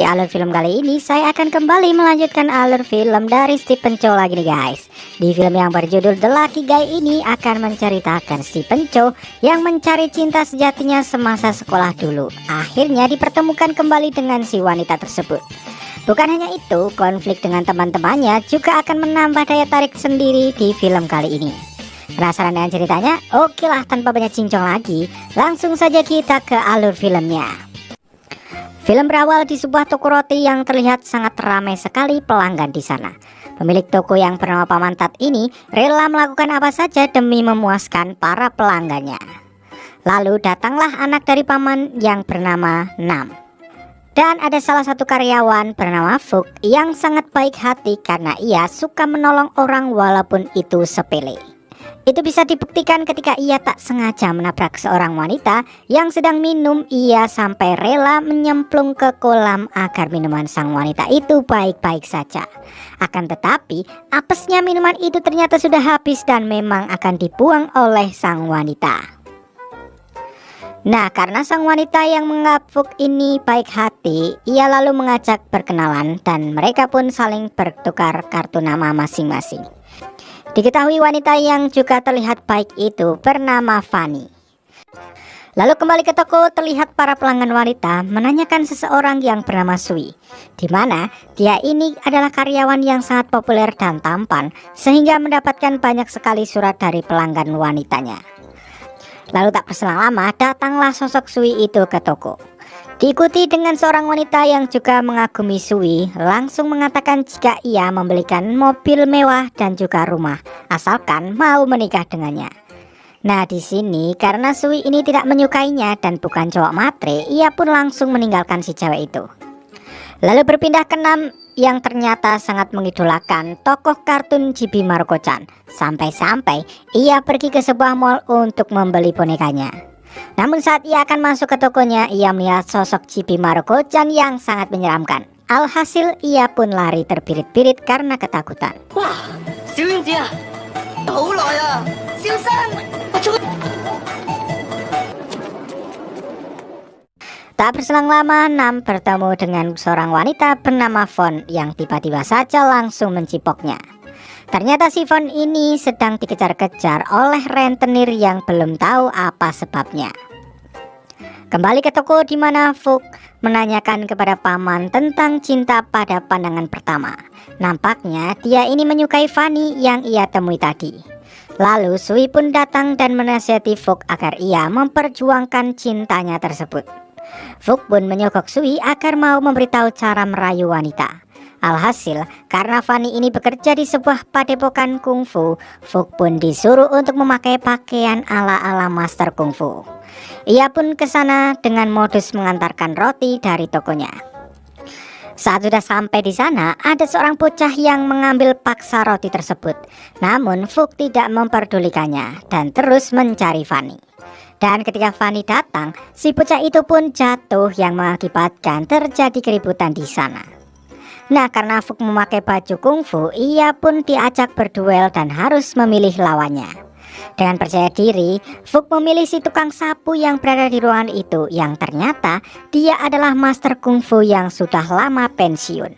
Di alur film kali ini saya akan kembali melanjutkan alur film dari Stephen Chow lagi nih guys. Di film yang berjudul The Lucky Guy ini akan menceritakan Stephen Chow yang mencari cinta sejatinya semasa sekolah dulu. Akhirnya dipertemukan kembali dengan si wanita tersebut. Bukan hanya itu, konflik dengan teman-temannya juga akan menambah daya tarik sendiri di film kali ini. Penasaran dengan ceritanya? Oke lah, tanpa banyak cincong lagi, langsung saja kita ke alur filmnya. Film berawal di sebuah toko roti yang terlihat sangat ramai sekali pelanggan di sana. Pemilik toko yang bernama Paman Tat ini rela melakukan apa saja demi memuaskan para pelanggannya. Lalu datanglah anak dari paman yang bernama Nam. Dan ada salah satu karyawan bernama Fuk yang sangat baik hati karena ia suka menolong orang walaupun itu sepele. Itu bisa dibuktikan ketika ia tak sengaja menabrak seorang wanita yang sedang minum. Ia sampai rela menyemplung ke kolam agar minuman sang wanita itu baik-baik saja. Akan tetapi, apesnya minuman itu ternyata sudah habis dan memang akan dibuang oleh sang wanita. Nah, karena sang wanita yang menganggap ini baik hati, ia lalu mengajak berkenalan dan mereka pun saling bertukar kartu nama masing-masing. Diketahui wanita yang juga terlihat baik itu bernama Fanny. Lalu kembali ke toko, terlihat para pelanggan wanita menanyakan seseorang yang bernama Sui, di mana dia ini adalah karyawan yang sangat populer dan tampan sehingga mendapatkan banyak sekali surat dari pelanggan wanitanya. Lalu tak berselang lama datanglah sosok Sui itu ke toko. Diikuti dengan seorang wanita yang juga mengagumi Sui, langsung mengatakan jika ia membelikan mobil mewah dan juga rumah, asalkan mau menikah dengannya. Nah, di sini karena Sui ini tidak menyukainya dan bukan cowok matre, ia pun langsung meninggalkan si cewek itu. Lalu berpindah ke Nam yang ternyata sangat mengidolakan tokoh kartun Chibi Maruko-chan. Sampai-sampai ia pergi ke sebuah mall untuk membeli bonekanya. Namun saat ia akan masuk ke tokonya, ia melihat sosok Chibi Maruko-chan yang sangat menyeramkan. Alhasil ia pun lari terbirit-birit karena ketakutan. Wah, Xiaoyunjie, hou lai ya, Xiaosan. Tak berselang lama, Nam bertemu dengan seorang wanita bernama Fon yang tiba-tiba saja langsung mencipoknya. Ternyata si Fon ini sedang dikejar-kejar oleh rentenir yang belum tahu apa sebabnya. Kembali ke toko di mana Fuk menanyakan kepada paman tentang cinta pada pandangan pertama. Nampaknya dia ini menyukai Fanny yang ia temui tadi. Lalu Sui pun datang dan menasihati Fuk agar ia memperjuangkan cintanya tersebut. Fuk pun menyogok Sui agar mau memberitahu cara merayu wanita. Alhasil, karena Fanny ini bekerja di sebuah padepokan kungfu, Fuk pun disuruh untuk memakai pakaian ala-ala master kungfu. Ia pun ke sana dengan modus mengantarkan roti dari tokonya. Saat sudah sampai di sana, ada seorang bocah yang mengambil paksa roti tersebut. Namun Fuk tidak memperdulikannya dan terus mencari Fanny. Dan ketika Fanny datang, si bocah itu pun jatuh yang mengakibatkan terjadi keributan di sana. Nah, karena Fuk memakai baju kungfu, ia pun diajak berduel dan harus memilih lawannya. Dengan percaya diri, Fuk memilih si tukang sapu yang berada di ruangan itu, yang ternyata dia adalah master kungfu yang sudah lama pensiun.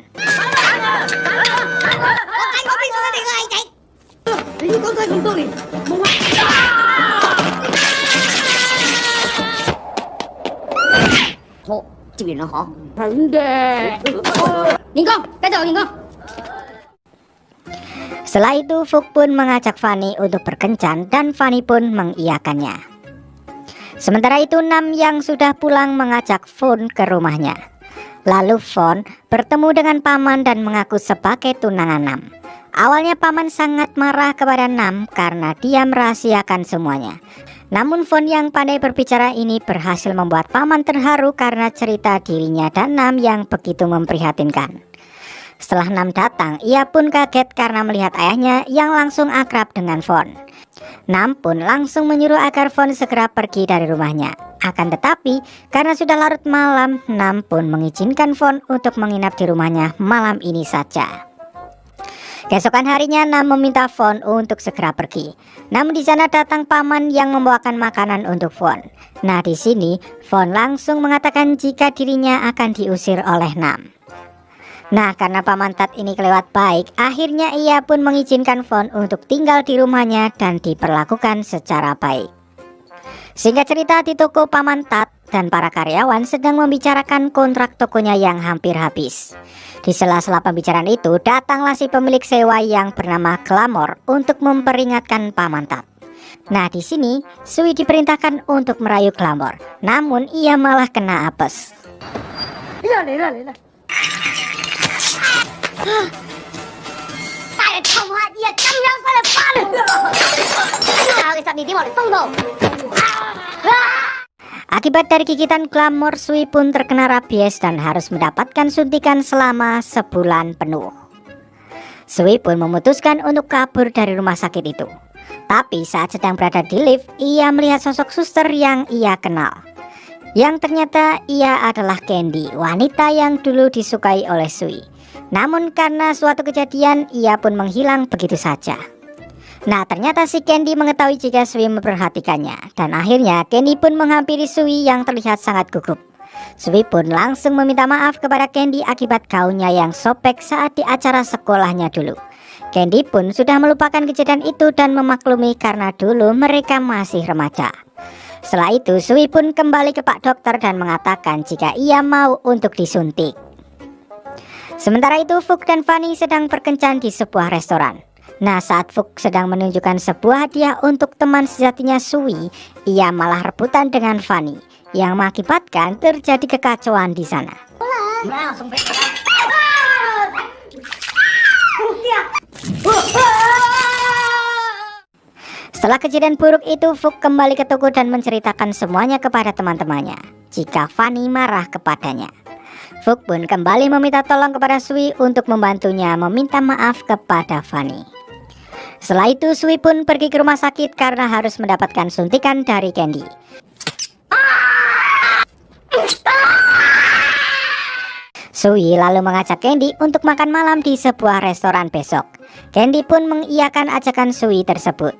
Setelah itu Fuk pun mengajak Fanny untuk berkencan dan Fanny pun mengiyakannya. Sementara itu Nam yang sudah pulang mengajak Fon ke rumahnya. Lalu Fon bertemu dengan paman dan mengaku sebagai tunangan Nam. Awalnya paman sangat marah kepada Nam karena dia merahasiakan semuanya. Namun Fon yang pandai berbicara ini berhasil membuat paman terharu karena cerita dirinya dan Nam yang begitu memprihatinkan. Setelah Nam datang, ia pun kaget karena melihat ayahnya yang langsung akrab dengan Fon. Nam pun langsung menyuruh agar Fon segera pergi dari rumahnya. Akan tetapi, karena sudah larut malam, Nam pun mengizinkan Fon untuk menginap di rumahnya malam ini saja. Keesokan harinya Nam meminta Fon untuk segera pergi. Namun di sana datang paman yang membawakan makanan untuk Fon. Nah di sini Fon langsung mengatakan jika dirinya akan diusir oleh Nam. Nah karena paman Tat ini kelewat baik, akhirnya ia pun mengizinkan Fon untuk tinggal di rumahnya dan diperlakukan secara baik. Singkat cerita, di toko paman Tat dan para karyawan sedang membicarakan kontrak tokonya yang hampir habis. Di sela-sela pembicaraan itu, datanglah si pemilik sewa yang bernama Glamor untuk memperingatkan paman Tat. Nah di sini Sui diperintahkan untuk merayu Glamor, namun ia malah kena apes. 来了！大爷臭妈也刚刚翻了发了！给咱你地往里放到。 Akibat dari gigitan Glamor, Sui pun terkena rabies dan harus mendapatkan suntikan selama sebulan penuh. Sui pun memutuskan untuk kabur dari rumah sakit itu. Tapi saat sedang berada di lift, ia melihat sosok suster yang ia kenal. Yang ternyata ia adalah Candy, wanita yang dulu disukai oleh Sui. Namun karena suatu kejadian, ia pun menghilang begitu saja. Nah ternyata si Candy mengetahui jika Sui memperhatikannya. Dan akhirnya Candy pun menghampiri Sui yang terlihat sangat gugup. Sui pun langsung meminta maaf kepada Candy akibat gaunnya yang sobek saat di acara sekolahnya dulu. Candy pun sudah melupakan kejadian itu dan memaklumi karena dulu mereka masih remaja. Setelah itu Sui pun kembali ke Pak Dokter dan mengatakan jika ia mau untuk disuntik. Sementara itu Fuk dan Fanny sedang berkencan di sebuah restoran. Nah saat Fuk sedang menunjukkan sebuah hadiah untuk teman sejatinya Sui, ia malah rebutan dengan Fanny, yang mengakibatkan terjadi kekacauan di sana. Setelah kejadian buruk itu, Fuk kembali ke toko dan menceritakan semuanya kepada teman-temannya jika Fanny marah kepadanya. Fuk pun kembali meminta tolong kepada Sui untuk membantunya meminta maaf kepada Fanny. Setelah itu Sui pun pergi ke rumah sakit karena harus mendapatkan suntikan dari Candy. Sui lalu mengajak Candy untuk makan malam di sebuah restoran besok. Candy pun mengiyakan ajakan Sui tersebut.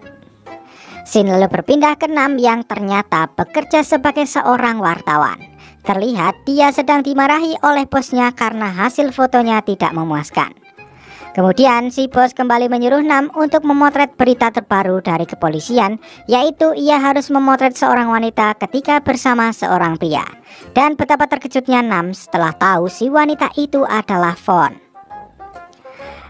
Scene lalu berpindah ke Nam yang ternyata bekerja sebagai seorang wartawan. Terlihat dia sedang dimarahi oleh bosnya karena hasil fotonya tidak memuaskan. Kemudian si bos kembali menyuruh Nam untuk memotret berita terbaru dari kepolisian, yaitu ia harus memotret seorang wanita ketika bersama seorang pria. Dan betapa terkejutnya Nam setelah tahu si wanita itu adalah Fon.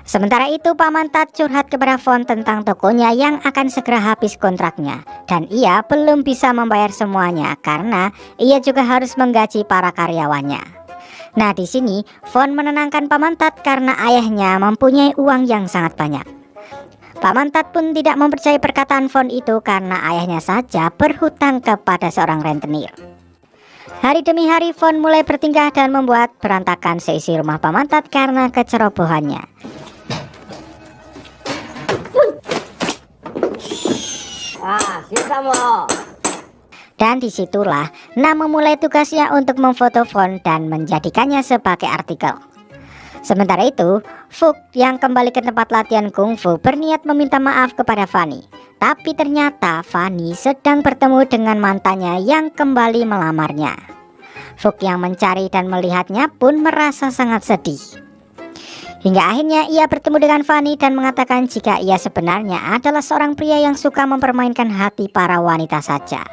Sementara itu paman Tat curhat kepada Fon tentang tokonya yang akan segera habis kontraknya. Dan ia belum bisa membayar semuanya karena ia juga harus menggaji para karyawannya. Nah di sini Fon menenangkan paman Tat karena ayahnya mempunyai uang yang sangat banyak. Paman Tat pun tidak mempercayai perkataan Fon itu karena ayahnya saja berhutang kepada seorang rentenir. Hari demi hari Fon mulai bertingkah dan membuat berantakan seisi rumah paman Tat karena kecerobohannya. Dan disitulah Nam memulai tugasnya untuk memfoto Fon dan menjadikannya sebagai artikel. Sementara itu, Fuk yang kembali ke tempat latihan kungfu berniat meminta maaf kepada Fanny. Tapi ternyata Fanny sedang bertemu dengan mantannya yang kembali melamarnya. Fuk yang mencari dan melihatnya pun merasa sangat sedih. Hingga akhirnya ia bertemu dengan Fanny dan mengatakan jika ia sebenarnya adalah seorang pria yang suka mempermainkan hati para wanita saja.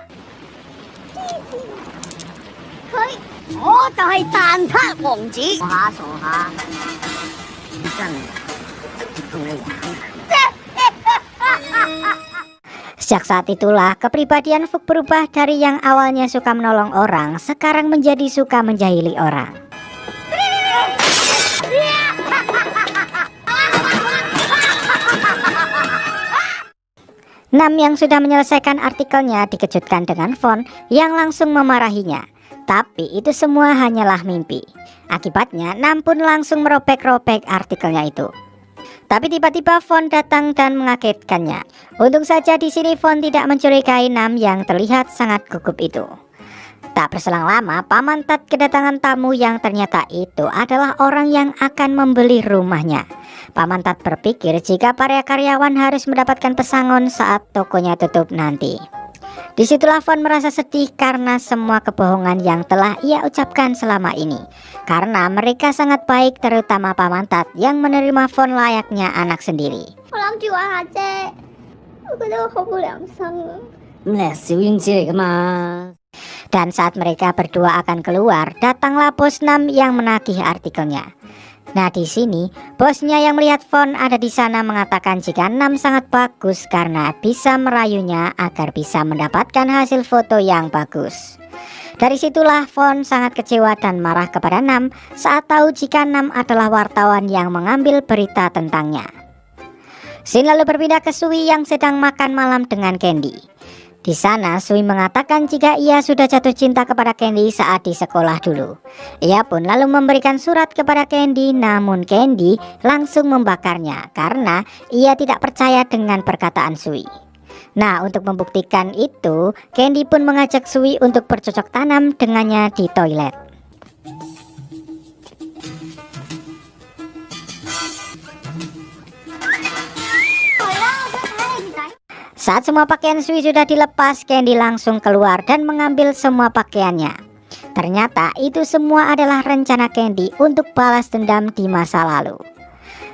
Sejak saat itulah kepribadian Fuk berubah dari yang awalnya suka menolong orang, sekarang menjadi suka menjahili orang. Nam yang sudah menyelesaikan artikelnya dikejutkan dengan Fon yang langsung memarahinya. Tapi itu semua hanyalah mimpi. Akibatnya Nam pun langsung merobek-robek artikelnya itu. Tapi tiba-tiba Fon datang dan mengagetkannya. Untung saja di sini Fon tidak mencurigai Nam yang terlihat sangat gugup itu. Tak berselang lama, Paman Tat kedatangan tamu yang ternyata itu adalah orang yang akan membeli rumahnya. Paman Tat berpikir jika para karyawan harus mendapatkan pesangon saat tokonya tutup nanti. Disitulah Fon merasa sedih karena semua kebohongan yang telah ia ucapkan selama ini. Karena mereka sangat baik, terutama Paman Tat yang menerima Fon layaknya anak sendiri. 我諗住玩下啫，我覺得我好冇良心啊！ 小丸子嚟噶嘛。 Dan saat mereka berdua akan keluar, datanglah bos Nam yang menagih artikelnya. Nah, di sini bosnya yang melihat Fon ada di sana mengatakan jika Nam sangat bagus karena bisa merayunya agar bisa mendapatkan hasil foto yang bagus. Dari situlah Fon sangat kecewa dan marah kepada Nam saat tahu jika Nam adalah wartawan yang mengambil berita tentangnya. Scene lalu berpindah ke Sui yang sedang makan malam dengan Candy. Di sana Sui mengatakan jika ia sudah jatuh cinta kepada Candy saat di sekolah dulu. Ia pun lalu memberikan surat kepada Candy, namun Candy langsung membakarnya karena ia tidak percaya dengan perkataan Sui. Nah, untuk membuktikan itu, Candy pun mengajak Sui untuk bercocok tanam dengannya di toilet. Saat semua pakaian Sui sudah dilepas, Candy langsung keluar dan mengambil semua pakaiannya. Ternyata itu semua adalah rencana Candy untuk balas dendam di masa lalu.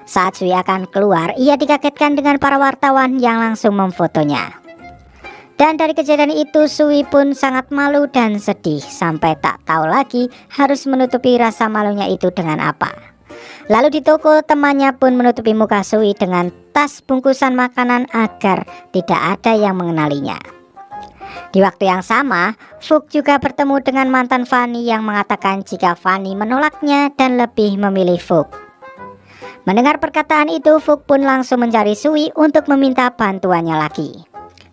Saat Sui akan keluar, ia dikagetkan dengan para wartawan yang langsung memfotonya. Dan dari kejadian itu Sui pun sangat malu dan sedih sampai tak tahu lagi harus menutupi rasa malunya itu dengan apa. Lalu di toko temannya pun menutupi muka Sui dengan tas bungkusan makanan agar tidak ada yang mengenalinya. Di waktu yang sama, Fook juga bertemu dengan mantan Fanny yang mengatakan jika Fanny menolaknya dan lebih memilih Fook. Mendengar perkataan itu, Fook pun langsung mencari Sui untuk meminta bantuannya lagi.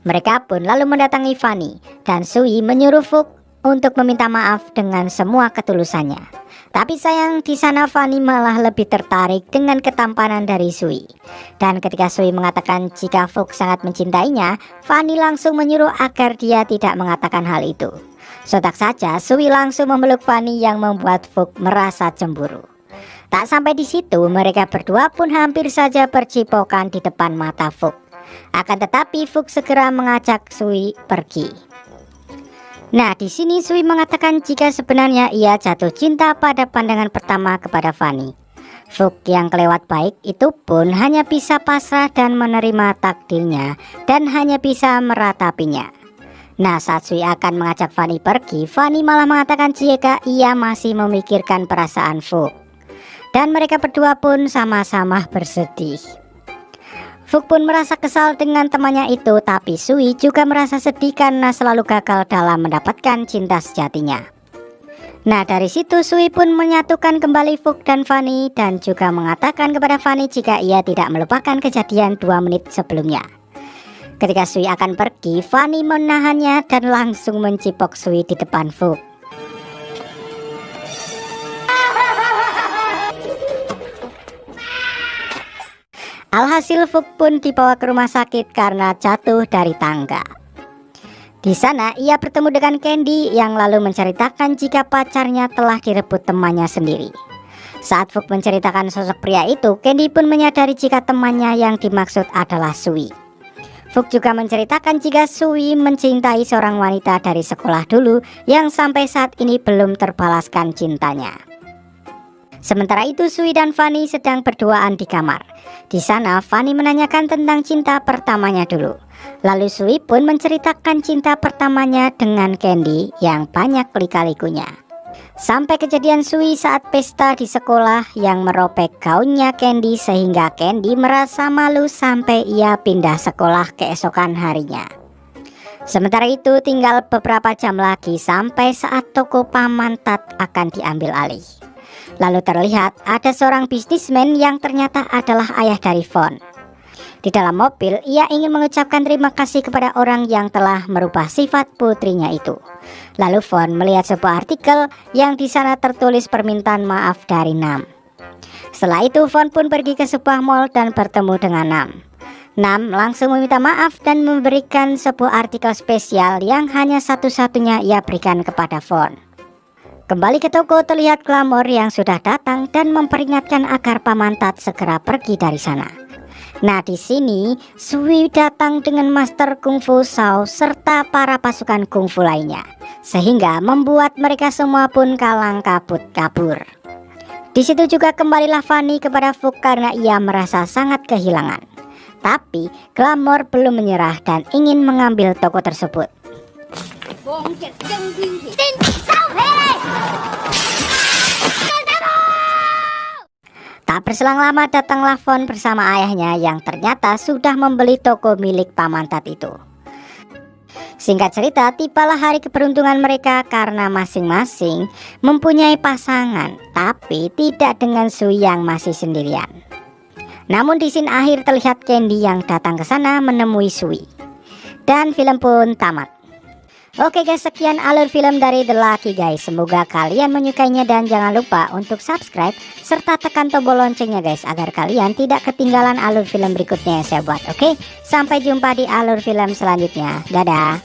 Mereka pun lalu mendatangi Fanny dan Sui menyuruh Fook untuk meminta maaf dengan semua ketulusannya. Tapi sayang di sana Fanny malah lebih tertarik dengan ketampanan dari Sui. Dan ketika Sui mengatakan jika Fook sangat mencintainya, Fanny langsung menyuruh agar dia tidak mengatakan hal itu. Sontak saja Sui langsung memeluk Fanny yang membuat Fook merasa cemburu. Tak sampai di situ, mereka berdua pun hampir saja bercipokan di depan mata Fook. Akan tetapi Fook segera mengajak Sui pergi. Nah, di sini Sui mengatakan jika sebenarnya ia jatuh cinta pada pandangan pertama kepada Fanny. Fook yang kelewat baik itu pun hanya bisa pasrah dan menerima takdirnya dan hanya bisa meratapinya. Nah, saat Sui akan mengajak Fanny pergi, Fanny malah mengatakan jika ia masih memikirkan perasaan Fook. Dan mereka berdua pun sama-sama bersedih. Fook pun merasa kesal dengan temannya itu, tapi Sui juga merasa sedih karena selalu gagal dalam mendapatkan cinta sejatinya. Nah, dari situ Sui pun menyatukan kembali Fook dan Fanny dan juga mengatakan kepada Fanny jika ia tidak melupakan kejadian 2 menit sebelumnya. Ketika Sui akan pergi, Fanny menahannya dan langsung mencipok Sui di depan Fook. Alhasil Fook pun dibawa ke rumah sakit karena jatuh dari tangga. Di sana ia bertemu dengan Candy yang lalu menceritakan jika pacarnya telah direbut temannya sendiri. Saat Fook menceritakan sosok pria itu, Candy pun menyadari jika temannya yang dimaksud adalah Sui. Fook juga menceritakan jika Sui mencintai seorang wanita dari sekolah dulu yang sampai saat ini belum terbalaskan cintanya. Sementara itu Sui dan Fanny sedang berduaan di kamar. Di sana Fanny menanyakan tentang cinta pertamanya dulu. Lalu Sui pun menceritakan cinta pertamanya dengan Candy yang banyak lika-likunya. Sampai kejadian Sui saat pesta di sekolah yang merobek gaunnya Candy sehingga Candy merasa malu sampai ia pindah sekolah keesokan harinya. Sementara itu tinggal beberapa jam lagi sampai saat toko Paman Tat akan diambil alih. Lalu terlihat ada seorang bisnismen yang ternyata adalah ayah dari Fon. Di dalam mobil ia ingin mengucapkan terima kasih kepada orang yang telah merubah sifat putrinya itu. Lalu Fon melihat sebuah artikel yang di sana tertulis permintaan maaf dari Nam. Setelah itu Fon pun pergi ke sebuah mall dan bertemu dengan Nam. Nam langsung meminta maaf dan memberikan sebuah artikel spesial yang hanya satu-satunya ia berikan kepada Von. Kembali ke toko, terlihat Glamour yang sudah datang dan memperingatkan agar Pamantat segera pergi dari sana. Nah, di sini Sui datang dengan Master Kungfu Shao serta para pasukan kungfu lainnya, sehingga membuat mereka semua pun kalang kabut-kabur. Di situ juga kembalilah Fanny kepada Fu karena ia merasa sangat kehilangan. Tapi Glamour belum menyerah dan ingin mengambil toko tersebut. Tak berselang lama datanglah Von bersama ayahnya yang ternyata sudah membeli toko milik Pamantat itu. Singkat cerita, tibalah hari keberuntungan mereka karena masing-masing mempunyai pasangan, tapi tidak dengan Sui yang masih sendirian. Namun di scene akhir terlihat Candy yang datang ke sana menemui Sui. Dan film pun tamat. Oke guys, sekian alur film dari The Lucky guys. Semoga kalian menyukainya dan jangan lupa untuk subscribe serta tekan tombol loncengnya guys, agar kalian tidak ketinggalan alur film berikutnya yang saya buat. Oke, sampai jumpa di alur film selanjutnya. Dadah.